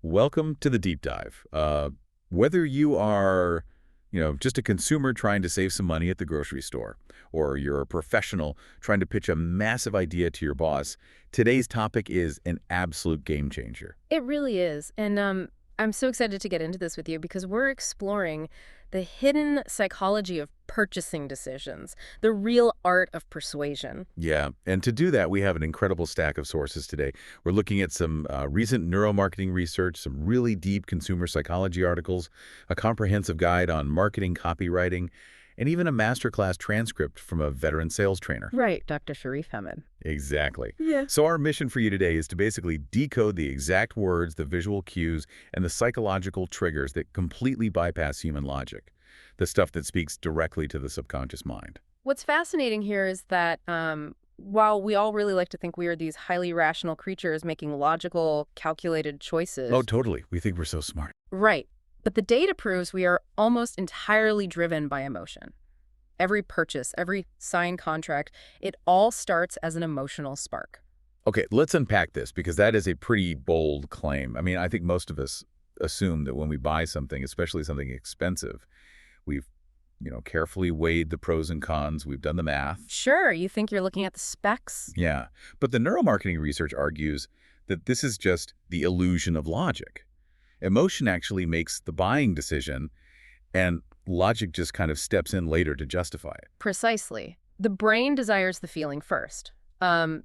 Welcome to the deep dive. Whether you are, just a consumer trying to save some money at the grocery store, or you're a professional trying to pitch a massive idea to your boss, today's topic is an absolute game changer. It really is. And I'm so excited to get into this with you because we're exploring the hidden psychology of purchasing decisions, the real art of persuasion. Yeah, and to do that, we have an incredible stack of sources today. We're looking at some recent neuromarketing research, some really deep consumer psychology articles, a comprehensive guide on marketing copywriting, and even a masterclass transcript from a veteran sales trainer. Right, Dr. Sharif Hamid. Exactly. Yeah. So our mission for you today is to basically decode the exact words, the visual cues, and the psychological triggers that completely bypass human logic, the stuff that speaks directly to the subconscious mind. What's fascinating here is that while we all really like to think we are these highly rational creatures making logical, calculated choices. Oh, totally. We think we're so smart. Right. But the data proves we are almost entirely driven by emotion. Every purchase, every signed contract, it all starts as an emotional spark. Okay, let's unpack this because that is a pretty bold claim. I mean, I think most of us assume that when we buy something, especially something expensive, we've, carefully weighed the pros and cons. We've done the math. Sure, you think you're looking at the specs? Yeah, but the neuromarketing research argues that this is just the illusion of logic. Emotion actually makes the buying decision, and logic just kind of steps in later to justify it. Precisely. The brain desires the feeling first.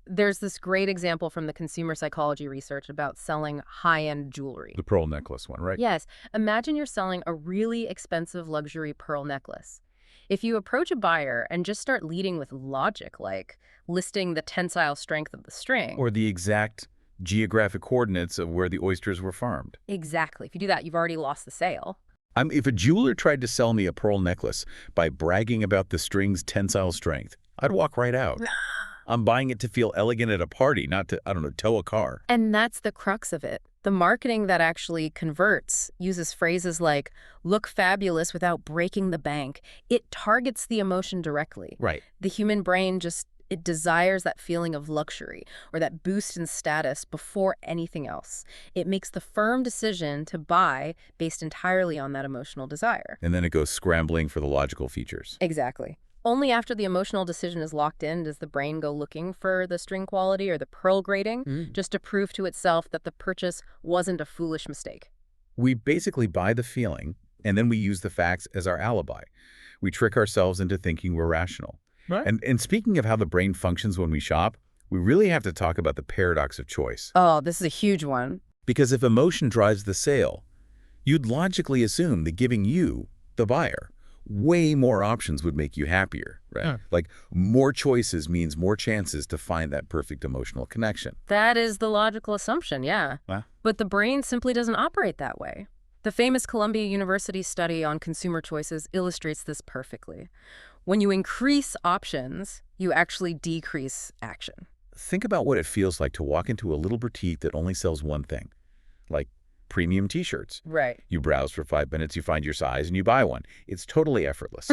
There's this great example from the consumer psychology research about selling high-end jewelry. The pearl necklace one, right? Yes, imagine you're selling a really expensive luxury pearl necklace. If you approach a buyer and just start leading with logic, like listing the tensile strength of the string. Or the exact geographic coordinates of where the oysters were farmed. Exactly. If you do that, you've already lost the sale. If a jeweler tried to sell me a pearl necklace by bragging about the string's tensile strength, I'd walk right out. I'm buying it to feel elegant at a party, not to, tow a car. And that's the crux of it. The marketing that actually converts uses phrases like, look fabulous without breaking the bank. It targets the emotion directly. Right. The human brain it desires that feeling of luxury or that boost in status before anything else. It makes the firm decision to buy based entirely on that emotional desire. And then it goes scrambling for the logical features. Exactly. Only after the emotional decision is locked in does the brain go looking for the string quality or the pearl grading, just to prove to itself that the purchase wasn't a foolish mistake. We basically buy the feeling, and then we use the facts as our alibi. We trick ourselves into thinking we're rational. Right. And speaking of how the brain functions when we shop, we really have to talk about the paradox of choice. Oh, this is a huge one. Because if emotion drives the sale, you'd logically assume that giving you, the buyer, way more options would make you happier, right? Yeah. Like more choices means more chances to find that perfect emotional connection. That is the logical assumption, yeah. Huh? But the brain simply doesn't operate that way. The famous Columbia University study on consumer choices illustrates this perfectly. When you increase options, you actually decrease action. Think about what it feels like to walk into a little boutique that only sells one thing, like premium t-shirts. Right. You browse for 5 minutes, you find your size, and you buy one. It's totally effortless.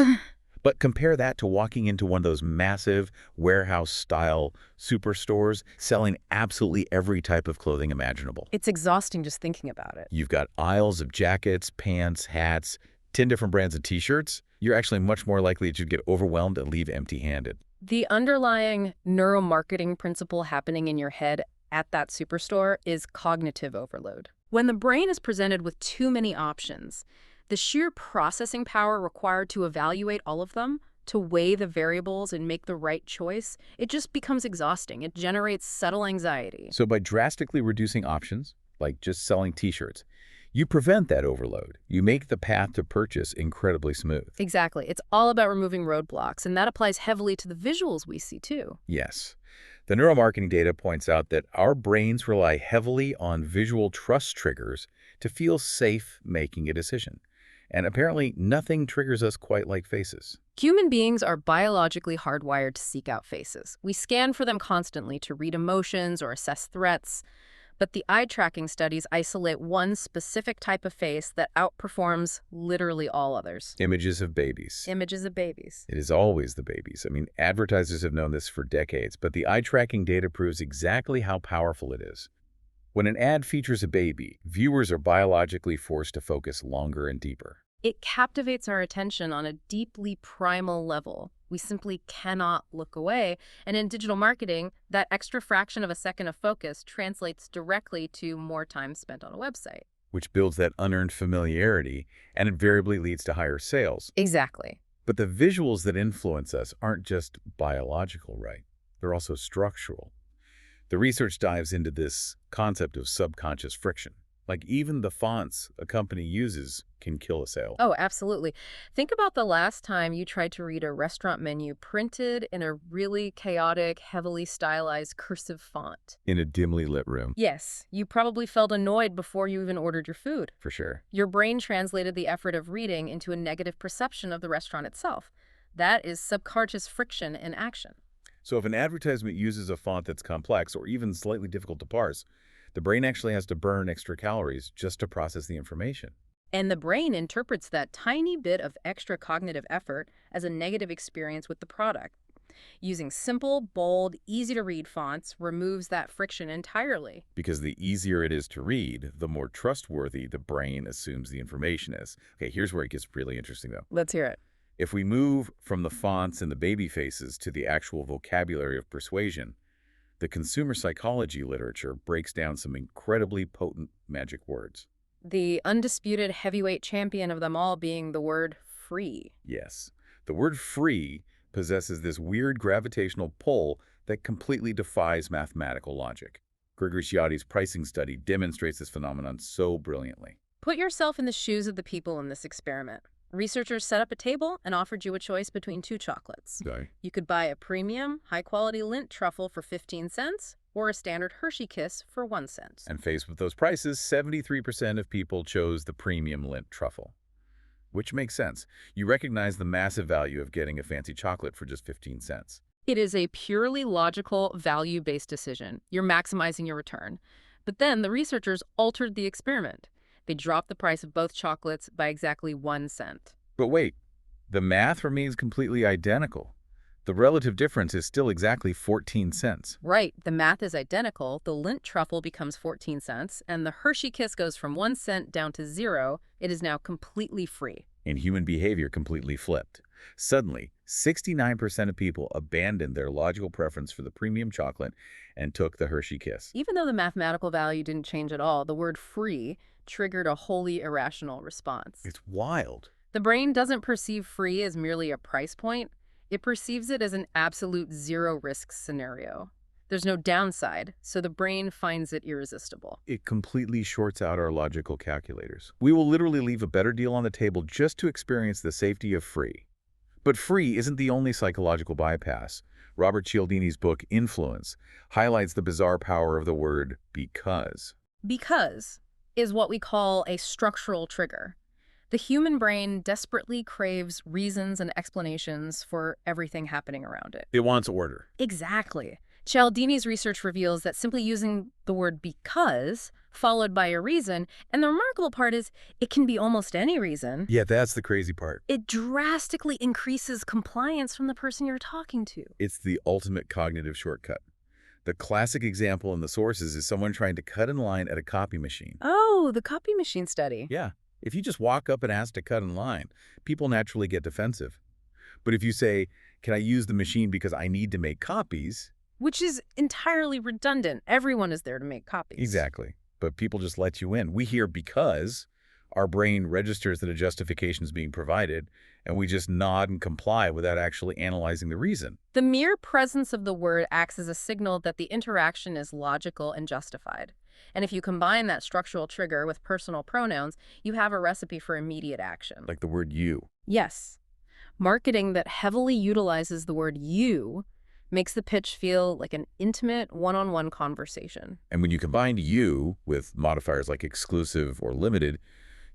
But compare that to walking into one of those massive warehouse-style superstores selling absolutely every type of clothing imaginable. It's exhausting just thinking about it. You've got aisles of jackets, pants, hats, 10 different brands of t-shirts. You're actually much more likely to get overwhelmed and leave empty-handed. The underlying neuromarketing principle happening in your head at that superstore is cognitive overload. When the brain is presented with too many options, the sheer processing power required to evaluate all of them, to weigh the variables and make the right choice, it just becomes exhausting. It generates subtle anxiety. So by drastically reducing options, like just selling t-shirts, you prevent that overload. You make the path to purchase incredibly smooth. Exactly. It's all about removing roadblocks, and that applies heavily to the visuals we see too. Yes. The neuromarketing data points out that our brains rely heavily on visual trust triggers to feel safe making a decision. And apparently, nothing triggers us quite like faces. Human beings are biologically hardwired to seek out faces. We scan for them constantly to read emotions or assess threats. But the eye-tracking studies isolate one specific type of face that outperforms literally all others. Images of babies. Images of babies. It is always the babies. I mean, advertisers have known this for decades, but the eye-tracking data proves exactly how powerful it is. When an ad features a baby, viewers are biologically forced to focus longer and deeper. It captivates our attention on a deeply primal level. We simply cannot look away. And in digital marketing, that extra fraction of a second of focus translates directly to more time spent on a website. Which builds that unearned familiarity and invariably leads to higher sales. Exactly. But the visuals that influence us aren't just biological, right? They're also structural. The research dives into this concept of subconscious friction. Like even the fonts a company uses can kill a sale. Oh, absolutely. Think about the last time you tried to read a restaurant menu printed in a really chaotic, heavily stylized cursive font. In a dimly lit room. Yes, you probably felt annoyed before you even ordered your food. For sure. Your brain translated the effort of reading into a negative perception of the restaurant itself. That is subconscious friction in action. So if an advertisement uses a font that's complex or even slightly difficult to parse, the brain actually has to burn extra calories just to process the information. And the brain interprets that tiny bit of extra cognitive effort as a negative experience with the product. Using simple, bold, easy-to-read fonts removes that friction entirely. Because the easier it is to read, the more trustworthy the brain assumes the information is. Okay, here's where it gets really interesting, though. Let's hear it. If we move from the fonts and the baby faces to the actual vocabulary of persuasion, the consumer psychology literature breaks down some incredibly potent magic words. The undisputed heavyweight champion of them all being the word free. Yes, the word free possesses this weird gravitational pull that completely defies mathematical logic. Gregory Ciotti's pricing study demonstrates this phenomenon so brilliantly. Put yourself in the shoes of the people in this experiment. Researchers set up a table and offered you a choice between two chocolates. Okay. You could buy a premium, high-quality Lindt truffle for 15 cents or a standard Hershey Kiss for 1 cent. And faced with those prices, 73% of people chose the premium Lindt truffle. Which makes sense. You recognize the massive value of getting a fancy chocolate for just 15 cents. It is a purely logical, value-based decision. You're maximizing your return. But then the researchers altered the experiment. They dropped the price of both chocolates by exactly 1 cent. But wait, the math remains completely identical. The relative difference is still exactly 14 cents. Right, the math is identical. The Lindt truffle becomes 14 cents, and the Hershey Kiss goes from 1 cent down to 0. It is now completely free. And human behavior completely flipped. Suddenly, 69% of people abandoned their logical preference for the premium chocolate and took the Hershey Kiss. Even though the mathematical value didn't change at all, the word free triggered a wholly irrational response. It's wild. The brain doesn't perceive free as merely a price point. It perceives it as an absolute zero-risk scenario. There's no downside, so the brain finds it irresistible. It completely shorts out our logical calculators. We will literally leave a better deal on the table just to experience the safety of free. But free isn't the only psychological bypass. Robert Cialdini's book, Influence, highlights the bizarre power of the word because. Because is what we call a structural trigger. The human brain desperately craves reasons and explanations for everything happening around it. It wants order. Exactly. Cialdini's research reveals that simply using the word because, followed by a reason, and the remarkable part is it can be almost any reason. Yeah, that's the crazy part. It drastically increases compliance from the person you're talking to. It's the ultimate cognitive shortcut. The classic example in the sources is someone trying to cut in line at a copy machine. Oh, the copy machine study. Yeah. If you just walk up and ask to cut in line, people naturally get defensive. But if you say, can I use the machine because I need to make copies? Which is entirely redundant. Everyone is there to make copies. Exactly. But people just let you in. We hear because, our brain registers that a justification is being provided, and we just nod and comply without actually analyzing the reason. The mere presence of the word acts as a signal that the interaction is logical and justified. And if you combine that structural trigger with personal pronouns, you have a recipe for immediate action. Like the word you. Yes. Marketing that heavily utilizes the word you makes the pitch feel like an intimate, one-on-one conversation. And when you combine you with modifiers like exclusive or limited,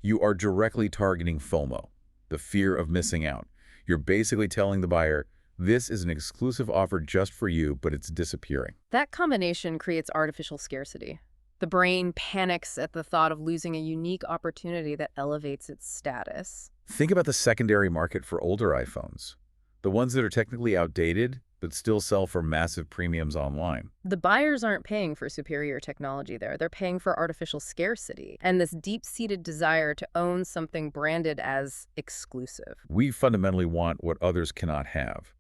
you are directly targeting FOMO, the fear of missing out. You're basically telling the buyer, this is an exclusive offer just for you, but it's disappearing. That combination creates artificial scarcity. The brain panics at the thought of losing a unique opportunity that elevates its status. Think about the secondary market for older iPhones. The ones that are technically outdated, but still sell for massive premiums online. The buyers aren't paying for superior technology there. They're paying for artificial scarcity and this deep-seated desire to own something branded as exclusive. We fundamentally want what others cannot have.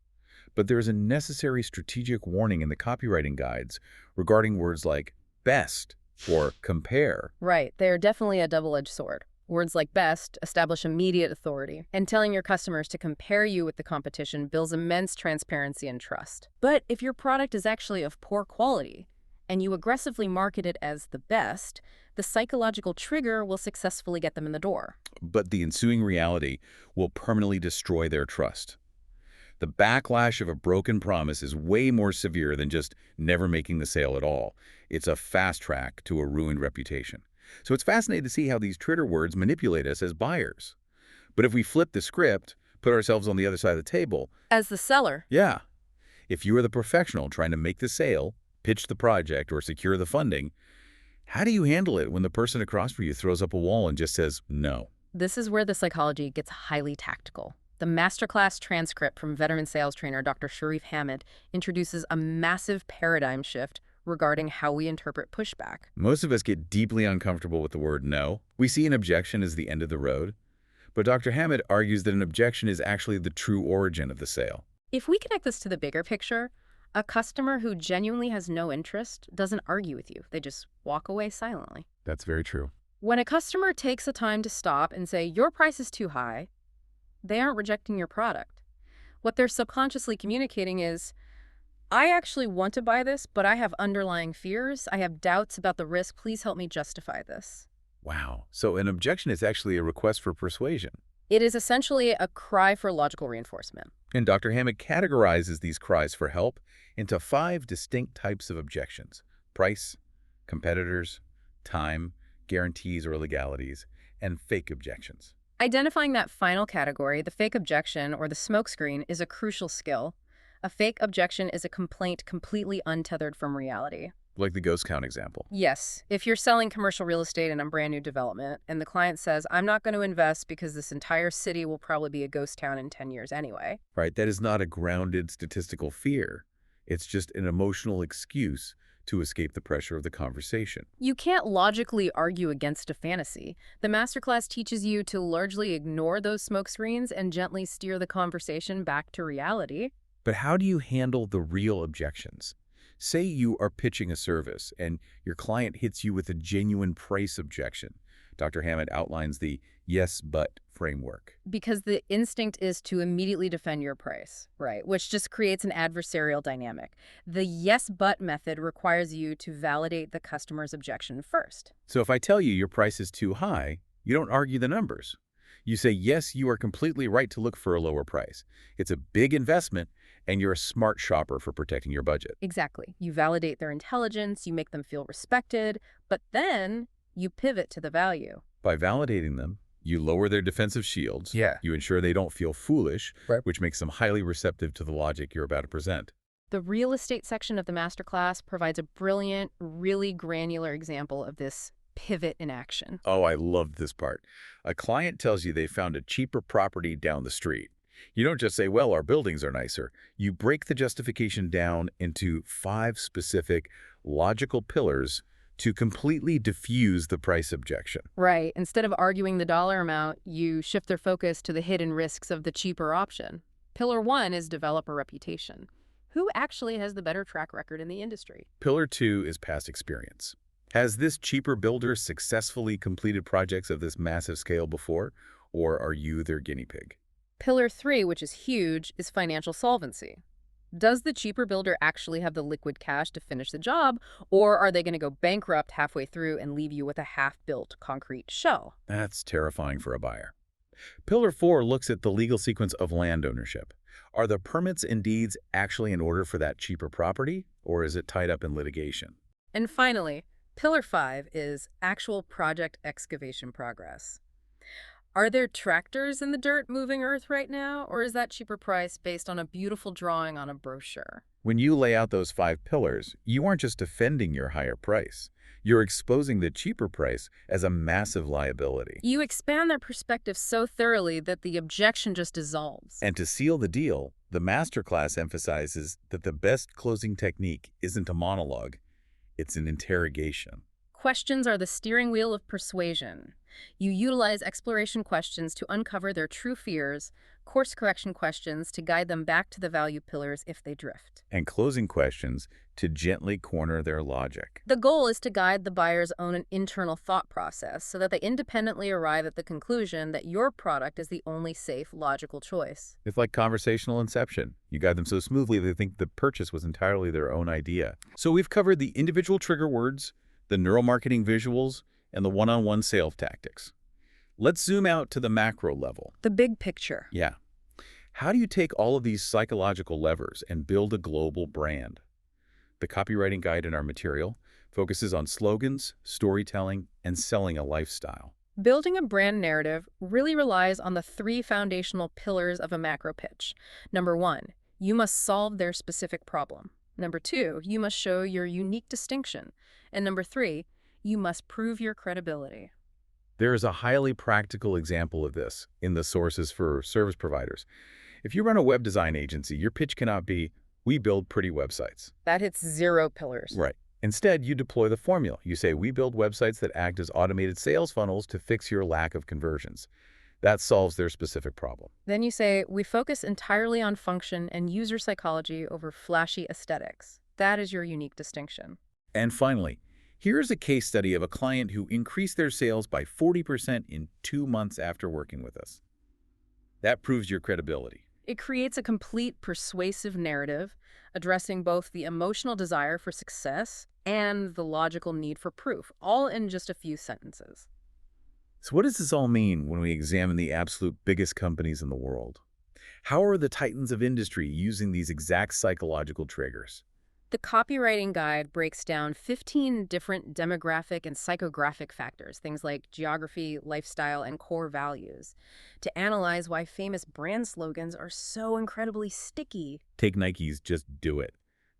But there is a necessary strategic warning in the copywriting guides regarding words like best or compare. Right, they are definitely a double-edged sword. Words like best establish immediate authority, and telling your customers to compare you with the competition builds immense transparency and trust. But if your product is actually of poor quality, and you aggressively market it as the best, the psychological trigger will successfully get them in the door. But the ensuing reality will permanently destroy their trust. The backlash of a broken promise is way more severe than just never making the sale at all. It's a fast track to a ruined reputation. So it's fascinating to see how these trigger words manipulate us as buyers. But if we flip the script, put ourselves on the other side of the table. As the seller, Yeah. If you are the professional trying to make the sale, pitch the project, or secure the funding, how do you handle it when the person across from you throws up a wall and just says no? this is where the psychology gets highly tactical. The masterclass transcript from veteran sales trainer Dr. Sharif Hamid introduces a massive paradigm shift regarding how we interpret pushback. Most of us get deeply uncomfortable with the word no. We see an objection as the end of the road. But Dr. Hamid argues that an objection is actually the true origin of the sale. If we connect this to the bigger picture, a customer who genuinely has no interest doesn't argue with you. They just walk away silently. That's very true. When a customer takes the time to stop and say, your price is too high, they aren't rejecting your product. What they're subconsciously communicating is, I actually want to buy this, but I have underlying fears. I have doubts about the risk. Please help me justify this. Wow. So an objection is actually a request for persuasion. It is essentially a cry for logical reinforcement. And Dr. Hamid categorizes these cries for help into 5 distinct types of objections: price, competitors, time, guarantees or legalities, and fake objections. Identifying that final category, the fake objection or the smokescreen, is a crucial skill. A fake objection is a complaint completely untethered from reality. Like the ghost count example. Yes, if you're selling commercial real estate in a brand new development and the client says, I'm not going to invest because this entire city will probably be a ghost town in 10 years anyway. Right? That is not a grounded statistical fear. It's just an emotional excuse to escape the pressure of the conversation. You can't logically argue against a fantasy. The masterclass teaches you to largely ignore those smokescreens and gently steer the conversation back to reality. But how do you handle the real objections? Say you are pitching a service and your client hits you with a genuine price objection. Dr. Hamid outlines the yes, but framework. Because the instinct is to immediately defend your price, right? Which just creates an adversarial dynamic. The yes, but method requires you to validate the customer's objection first. So if I tell you your price is too high, you don't argue the numbers. You say, yes, you are completely right to look for a lower price. It's a big investment, and you're a smart shopper for protecting your budget. Exactly. You validate their intelligence, you make them feel respected, but then you pivot to the value. By validating them, you lower their defensive shields. Yeah. You ensure they don't feel foolish, Right. which makes them highly receptive to the logic you're about to present. The real estate section of the masterclass provides a brilliant, really granular example of this pivot in action. Oh, I loved this part. A client tells you they found a cheaper property down the street. You don't just say, well, our buildings are nicer. You break the justification down into 5 specific logical pillars to completely diffuse the price objection. Right. Instead of arguing the dollar amount, you shift their focus to the hidden risks of the cheaper option. Pillar 1 is develop a reputation. Who actually has the better track record in the industry? Pillar 2 is past experience. Has this cheaper builder successfully completed projects of this massive scale before, or are you their guinea pig? Pillar 3, which is huge, is financial solvency. Does the cheaper builder actually have the liquid cash to finish the job, or are they going to go bankrupt halfway through and leave you with a half-built concrete shell? That's terrifying for a buyer. Pillar 4 looks at the legal sequence of land ownership. Are the permits and deeds actually in order for that cheaper property, or is it tied up in litigation? And finally, Pillar 5 is actual project excavation progress. Are there tractors in the dirt moving earth right now, or is that cheaper price based on a beautiful drawing on a brochure? When you lay out those 5 pillars, you aren't just defending your higher price. You're exposing the cheaper price as a massive liability. You expand their perspective so thoroughly that the objection just dissolves. And to seal the deal, The masterclass emphasizes that the best closing technique isn't a monologue, it's an interrogation. Questions are the steering wheel of persuasion. You utilize exploration questions to uncover their true fears, course correction questions to guide them back to the value pillars if they drift. And closing questions to gently corner their logic. The goal is to guide the buyer's own internal thought process so that they independently arrive at the conclusion that your product is the only safe, logical choice. It's like conversational inception. You guide them so smoothly they think the purchase was entirely their own idea. So we've covered the individual trigger words, the neuromarketing visuals, and the one-on-one sales tactics. Let's zoom out to the macro level. The big picture. Yeah. How do you take all of these psychological levers and build a global brand? The copywriting guide in our material focuses on slogans, storytelling, and selling a lifestyle. Building a brand narrative really relies on the three foundational pillars of a macro pitch. Number one, you must solve their specific problem. Number two, you must show your unique distinction. And number three, you must prove your credibility. There is a highly practical example of this in the sources for service providers. If you run a web design agency, your pitch cannot be, "We build pretty websites." That hits 0 pillars. Right. Instead, you deploy the formula. You say, "We build websites that act as automated sales funnels to fix your lack of conversions." That solves their specific problem. Then you say, we focus entirely on function and user psychology over flashy aesthetics. That is your unique distinction. And finally, here is a case study of a client who increased their sales by 40% in 2 months after working with us. That proves your credibility. It creates a complete persuasive narrative, addressing both the emotional desire for success and the logical need for proof, all in just a few sentences. So what does this all mean when we examine the absolute biggest companies in the world? How are the titans of industry using these exact psychological triggers? The copywriting guide breaks down 15 different demographic and psychographic factors, things like geography, lifestyle, and core values, to analyze why famous brand slogans are so incredibly sticky. Take Nike's "Just Do It."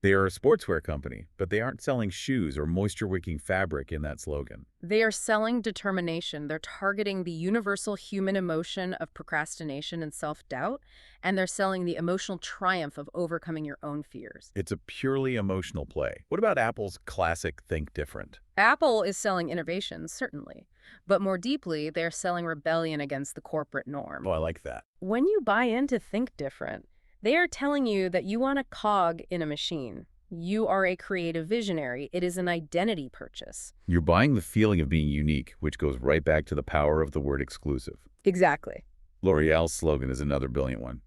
They are a sportswear company, but they aren't selling shoes or moisture-wicking fabric in that slogan. They are selling determination. They're targeting the universal human emotion of procrastination and self-doubt, and they're selling the emotional triumph of overcoming your own fears. It's a purely emotional play. What about Apple's classic "Think Different"? Apple is selling innovation, certainly, but more deeply, they're selling rebellion against the corporate norm. Oh, I like that. When you buy into Think Different, they are telling you that you want a cog in a machine. You are a creative visionary. It is an identity purchase. You're buying the feeling of being unique, which goes right back to the power of the word exclusive. Exactly. L'Oreal's slogan is another brilliant one.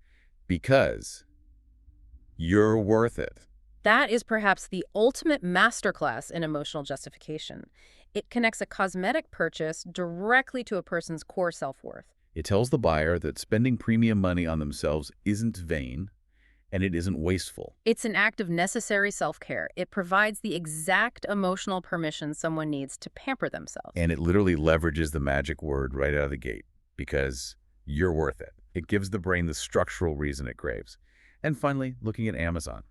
Because you're worth it. That is perhaps the ultimate masterclass in emotional justification. It connects a cosmetic purchase directly to a person's core self-worth. It tells the buyer that spending premium money on themselves isn't vain, and it isn't wasteful. It's an act of necessary self-care. It provides the exact emotional permission someone needs to pamper themselves. And it literally leverages the magic word right out of the gate, because you're worth it. It gives the brain the structural reason it craves. And finally, looking at Amazon,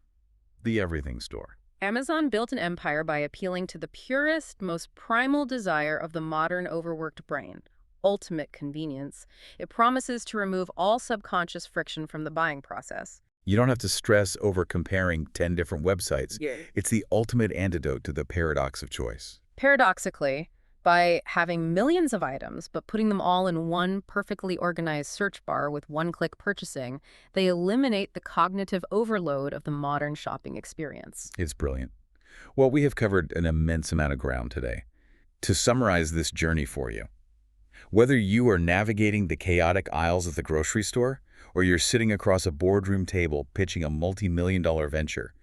the everything store. Amazon built an empire by appealing to the purest, most primal desire of the modern overworked brain. Ultimate convenience. It promises to remove all subconscious friction from the buying process. You don't have to stress over comparing 10 different websites. Yeah. It's the ultimate antidote to the paradox of choice. Paradoxically, by having millions of items but putting them all in one perfectly organized search bar with one-click purchasing, they eliminate the cognitive overload of the modern shopping experience. It's brilliant. Well, we have covered an immense amount of ground today. To summarize this journey for you, whether you are navigating the chaotic aisles of the grocery store or you're sitting across a boardroom table pitching a multi-million-dollar venture,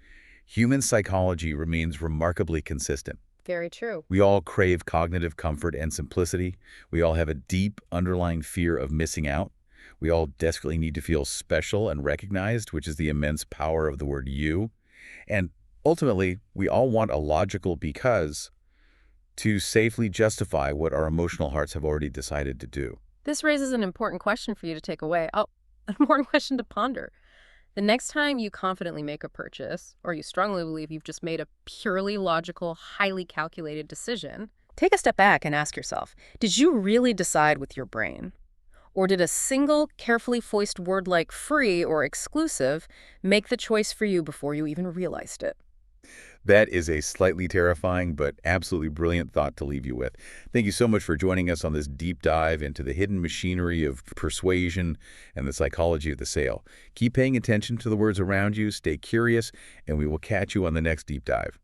human psychology remains remarkably consistent. Very true. We all crave cognitive comfort and simplicity. We all have a deep underlying fear of missing out. We all desperately need to feel special and recognized, which is the immense power of the word "you." And ultimately, we all want a logical because to safely justify what our emotional hearts have already decided to do. This raises an important question for you to take away. Oh, an important question to ponder. The next time you confidently make a purchase, or you strongly believe you've just made a purely logical, highly calculated decision, take a step back and ask yourself, did you really decide with your brain? Or did a single, carefully voiced word like free or exclusive make the choice for you before you even realized it? That is a slightly terrifying but absolutely brilliant thought to leave you with. Thank you so much for joining us on this deep dive into the hidden machinery of persuasion and the psychology of the sale. Keep paying attention to the words around you, stay curious, and we will catch you on the next deep dive.